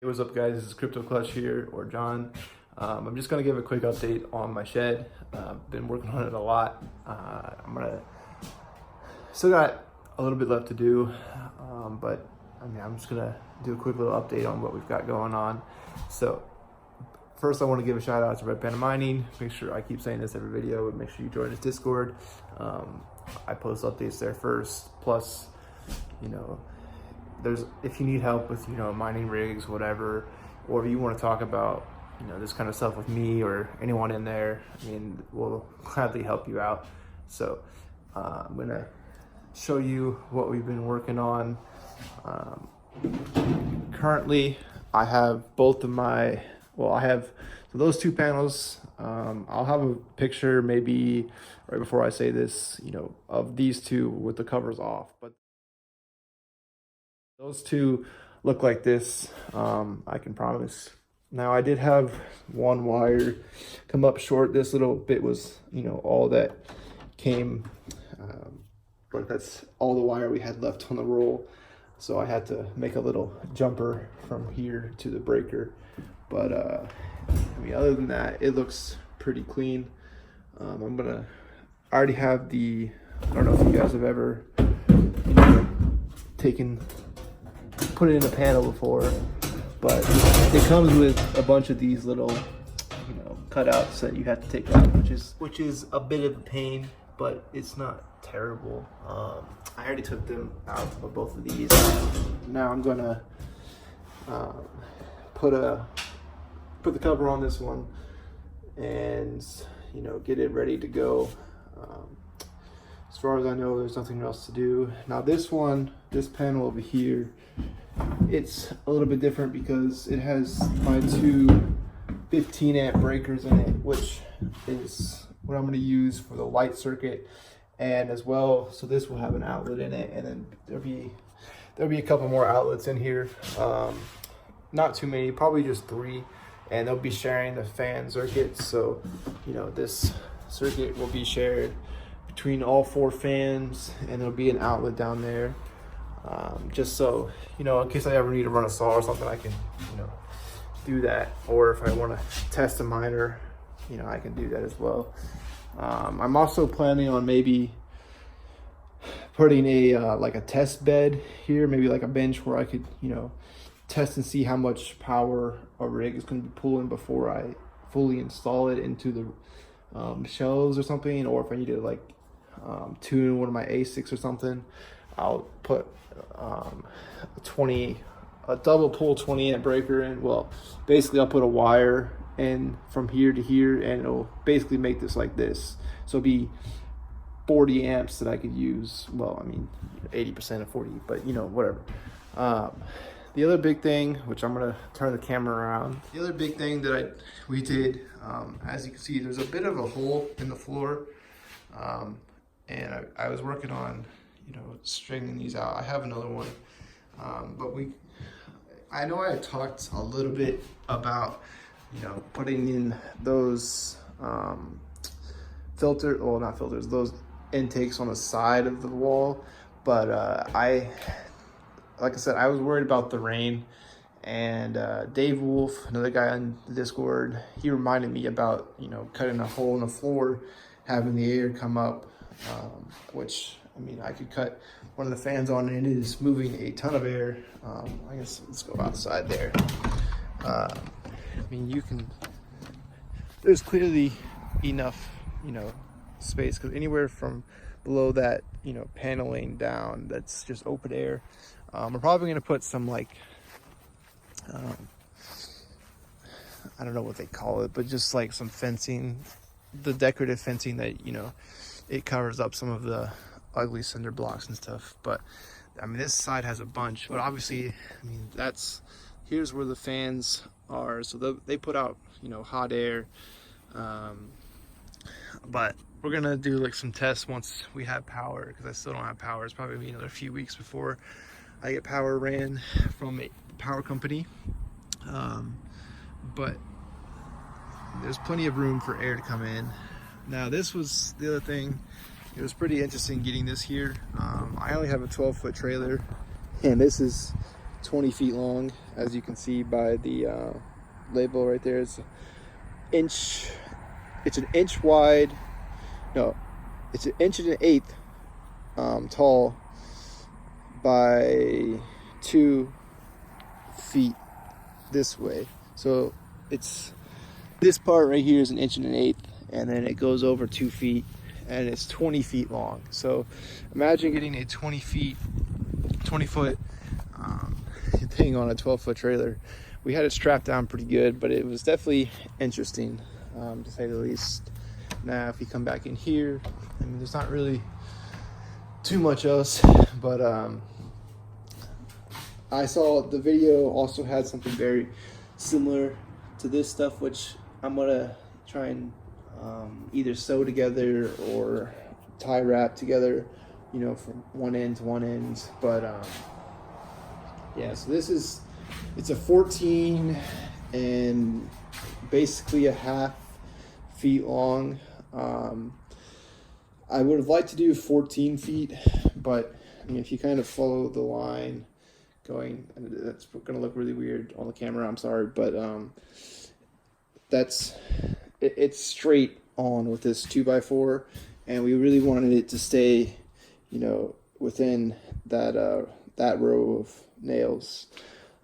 Hey, what's up guys, this is Crypto Clutch here, or John. I'm just gonna give a quick update on my shed. Been working on it a lot. Still got a little bit left to do, but I'm just gonna do a quick little update on what we've got going on. So first I wanna give a shout out to Red Panda Mining. Make sure, I keep saying this every video, but make sure you join his Discord. I post updates there first, plus, if you need help with mining rigs, whatever, or if you want to talk about this kind of stuff with me or anyone in there, we'll gladly help you out. So I'm gonna show you what we've been working on. Currently I have both of my, so those two panels. I'll have a picture maybe right before I say this, of these two with the covers off, but those two look like this, I can promise. Now I did have one wire come up short. This little bit was, all that came, but that's all the wire we had left on the roll. So I had to make a little jumper from here to the breaker. But other than that, it looks pretty clean. I already have I don't know if you guys have ever put it in a panel before, but it comes with a bunch of these little cutouts that you have to take out, which is a bit of a pain, but it's not terrible. I already took them out of both of these. Now I'm gonna put the cover on this one and get it ready to go. As far as I know, there's nothing else to do. Now this panel over here, it's a little bit different because it has my two 15 amp breakers in it, which is what I'm going to use for the light circuit, and as well, so this will have an outlet in it, and then there'll be a couple more outlets in here. Not too many, probably just 3, and they'll be sharing the fan circuits. So this circuit will be shared between all 4 fans, and there'll be an outlet down there. Just so, in case I ever need to run a saw or something, I can, do that. Or if I want to test a miner, I can do that as well. I'm also planning on maybe putting like a test bed here, maybe like a bench where I could, test and see how much power a rig is going to be pulling before I fully install it into the shelves or something. Or if I need to like tune one of my ASICs or something, I'll put a double pull 20 amp breaker in. Well, basically I'll put a wire in from here to here, and it'll basically make this like this. So it'll be 40 amps that I could use. Well, 80% of 40, but whatever. The other big thing, which I'm gonna turn the camera around, the other big thing that we did, as you can see, there's a bit of a hole in the floor, and I was working on straightening these out. I have another one, but I know I had talked a little bit about putting in those those intakes on the side of the wall, but like I said, I was worried about the rain, and Dave Wolf, another guy on the Discord, he reminded me about cutting a hole in the floor, having the air come up, which I could cut one of the fans on, and it is moving a ton of air. I guess let's go outside there. There's clearly enough, space, because anywhere from below that, paneling down, that's just open air. We're probably going to put some I don't know what they call it, but just like some fencing, the decorative fencing that, it covers up some of the ugly cinder blocks and stuff. But this side has a bunch, but obviously here's where the fans are, so they put out hot air, but we're gonna do like some tests once we have power, because I still don't have power. It's probably be another few weeks before I get power ran from a power company, but there's plenty of room for air to come in. Now this was the other thing. It was pretty interesting getting this here. I only have a 12-foot trailer, and this is 20 feet long, as you can see by the label right there. It's an inch wide. No, it's an inch and an eighth tall by 2 feet this way. So it's this part right here is an inch and an eighth, and then it goes over 2 feet, and it's 20 feet long. So imagine getting a 20 foot thing on a 12-foot trailer. We had it strapped down pretty good, but it was definitely interesting, to say the least. Now, if you come back in here, I mean, there's not really too much else, but I saw the video also had something very similar to this stuff, which I'm gonna try and either sew together or tie wrap together, you know, from one end to one end. But yeah, so it's a 14 and basically a half feet long. I would have liked to do 14 feet, but I mean, if you kind of follow the line going, that's gonna look really weird on the camera, I'm sorry, but it's straight on with this 2x4, and we really wanted it to stay, you know, within that row of nails.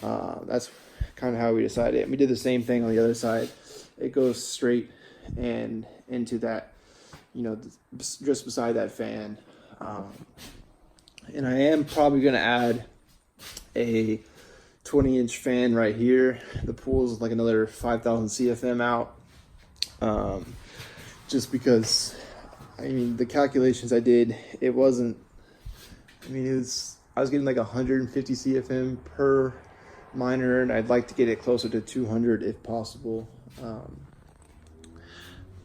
That's kind of how we decided. And we did the same thing on the other side. It goes straight and into that, you know, just beside that fan. And I am probably going to add a 20-inch fan right here. The pool's like another 5,000 CFM out. Just because, I mean, the calculations I did, it wasn't, I mean, I was getting like 150 CFM per miner, and I'd like to get it closer to 200 if possible.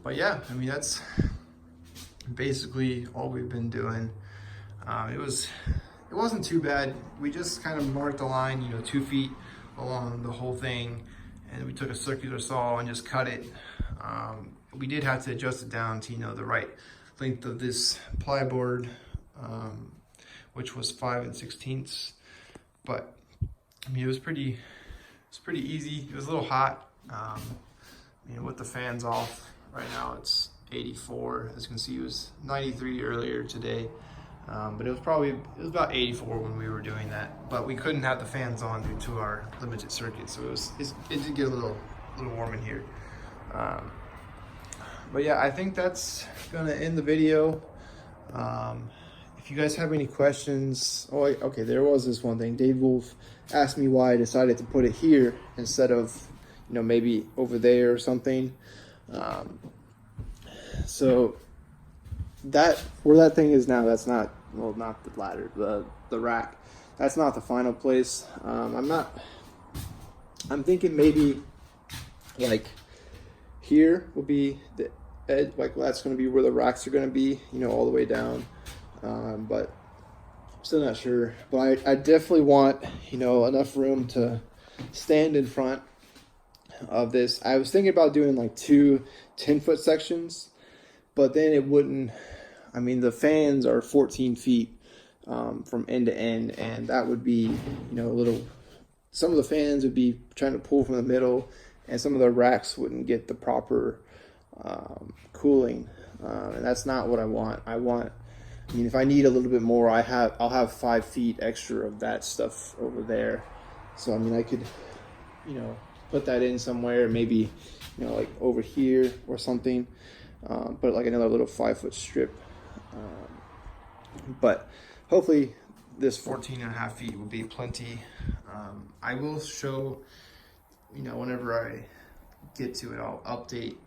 But yeah, I mean, that's basically all we've been doing. It wasn't too bad. We just kind of marked the line, you know, 2 feet along the whole thing, and we took a circular saw and just cut it. We did have to adjust it down to, you know, the right length of this plyboard, which was 5 16ths. But I mean, it was pretty easy. It was a little hot. You know, with the fans off right now, it's 84. As you can see, it was 93 earlier today. But it was about 84 when we were doing that. But we couldn't have the fans on due to our limited circuit, so it did get a little warm in here. But yeah, I think that's gonna end the video. If you guys have any questions, okay, there was this one thing. Dave Wolf asked me why I decided to put it here instead of, you know, maybe over there or something. So that, where that thing is now, that's not, well, not the ladder, the rack. That's not the final place. I'm thinking maybe like here will be the edge, like that's going to be where the racks are going to be, you know, all the way down. But I'm still not sure. But I definitely want, you know, enough room to stand in front of this. I was thinking about doing like 2 10-foot sections, but then it wouldn't, I mean, the fans are 14 feet from end to end, and that would be, you know, some of the fans would be trying to pull from the middle, and some of the racks wouldn't get the proper cooling, and that's not what I want. I mean, if I need a little bit more, I'll have 5 feet extra of that stuff over there. So I mean, I could, you know, put that in somewhere, maybe, you know, like over here or something. Put like another little 5-foot strip. But hopefully this 14.5 feet will be plenty. I will show, you know, whenever I get to it, I'll update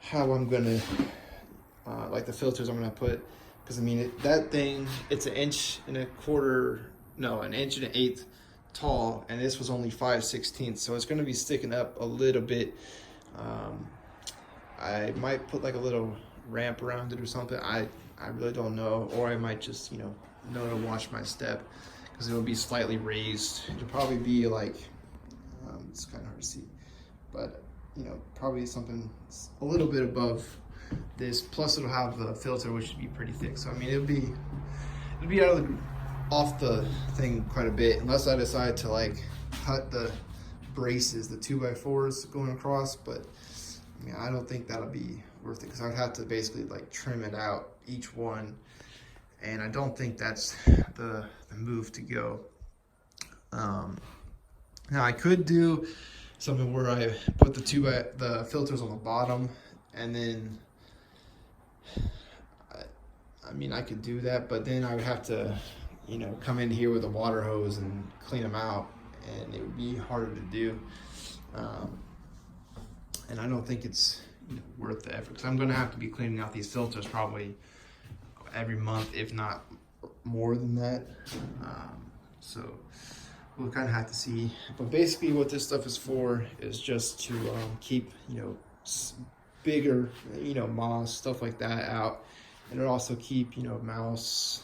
how I'm gonna, like the filters I'm gonna put. Because I mean, that thing, it's an 1.25 inches tall, and this was only 5 16ths, so it's going to be sticking up a little bit. I might put like a little ramp around it or something. I really don't know, or I might just, you know to watch my step, because it will be slightly raised. It'll probably be like, it's kind of hard to see, but you know, probably something a little bit above this, plus it'll have the filter, which should be pretty thick. So I mean, it'll be out of off the thing quite a bit, unless I decide to like cut the braces, the 2x4s going across. But I mean, I don't think that'll be worth it because I'd have to basically like trim it out each one, and I don't think that's the move to go. Now I could do something where I put the filters on the bottom, and then I mean, I could do that, but then I would have to, you know, come in here with a water hose and clean them out, and it would be harder to do. And I don't think it's, you know, worth the effort, because I'm going to have to be cleaning out these filters probably every month, if not more than that. So we'll kind of have to see. But basically what this stuff is for is just to keep, you know, bigger, you know, moss, stuff like that out. And it'll also keep, you know, mouse,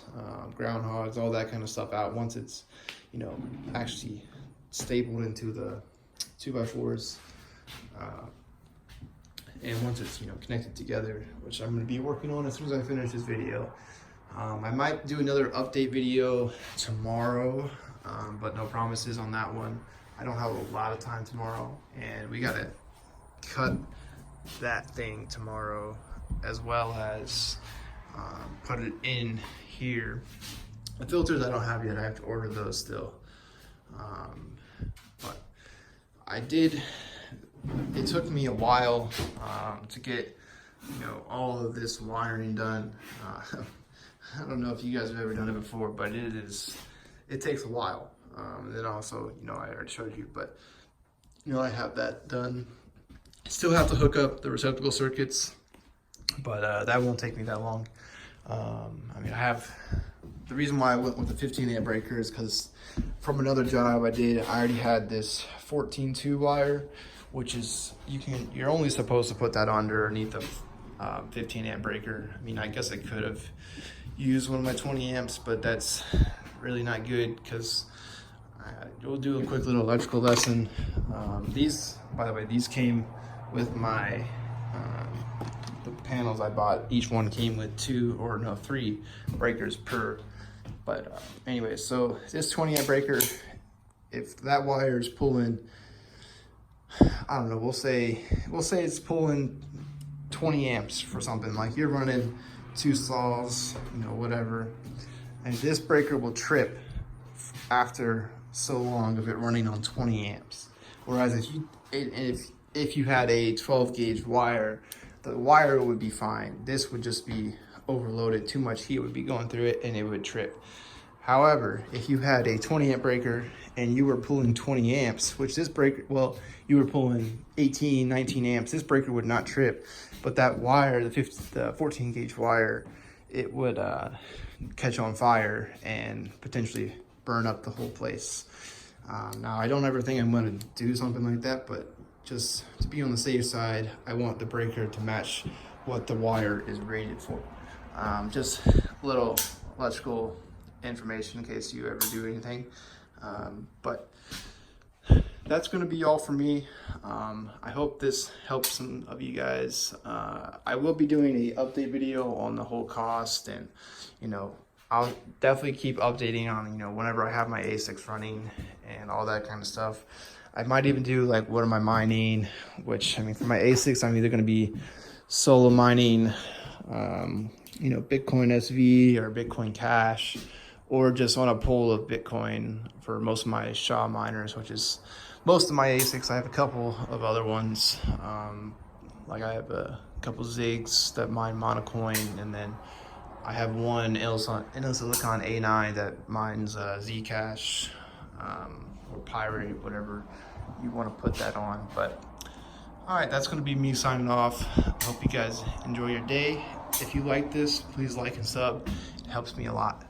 groundhogs, all that kind of stuff out once it's, you know, actually stapled into the 2x4s. And once it's, you know, connected together, which I'm going to be working on as soon as I finish this video. I might do another update video tomorrow, but no promises on that one. I don't have a lot of time tomorrow, and we got to cut that thing tomorrow, as well as put it in here. The filters I don't have yet. I have to order those still. But I did, it took me a while to get, you know, all of this wiring done. I don't know if you guys have ever done it before, but it takes a while. And then also, you know, I already showed you, but you know, I have that done. Still have to hook up the receptacle circuits, but that won't take me that long. I mean, the reason why I went with the 15 amp breaker is because from another job I did, I already had this 14-2 wire, which is, you're only supposed to put that underneath the 15 amp breaker. I mean, I guess I could have used one of my 20 amps, but that's really not good, because we'll do a quick little electrical lesson. These, by the way, these came with my the panels I bought. Each one came with 3 breakers per. But anyway, so this 20 amp breaker, if that wire is pulling, I don't know, we'll say it's pulling 20 amps for something, like you're running 2 saws, you know, whatever, and this breaker will trip after so long of it running on 20 amps. Whereas if you had a 12 gauge wire, the wire would be fine. This would just be overloaded, too much heat would be going through it, and it would trip. However, if you had a 20 amp breaker and you were pulling 20 amps, which this breaker, well, you were pulling 18, 19 amps, this breaker would not trip. But that wire, the 14 gauge wire, it would catch on fire and potentially burn up the whole place. Now, I don't ever think I'm going to do something like that, but just to be on the safe side, I want the breaker to match what the wire is rated for. Just a little electrical information in case you ever do anything. But that's going to be all for me. I hope this helps some of you guys. I will be doing an update video on the whole cost, and you know, I'll definitely keep updating on, you know, whenever I have my ASICs running and all that kind of stuff. I might even do like, what am I mining, which, I mean, for my ASICs, I'm either going to be solo mining, you know, Bitcoin SV or Bitcoin Cash, or just on a pool of Bitcoin for most of my SHA miners, which is most of my ASICs. I have a couple of other ones. Like I have a couple Zigs that mine Monocoin, and then I have one Inosilicon A9 that mines Zcash, or Pirate, whatever you want to put that on. But all right, that's going to be me signing off. I hope you guys enjoy your day. If you like this, please like and sub. It helps me a lot.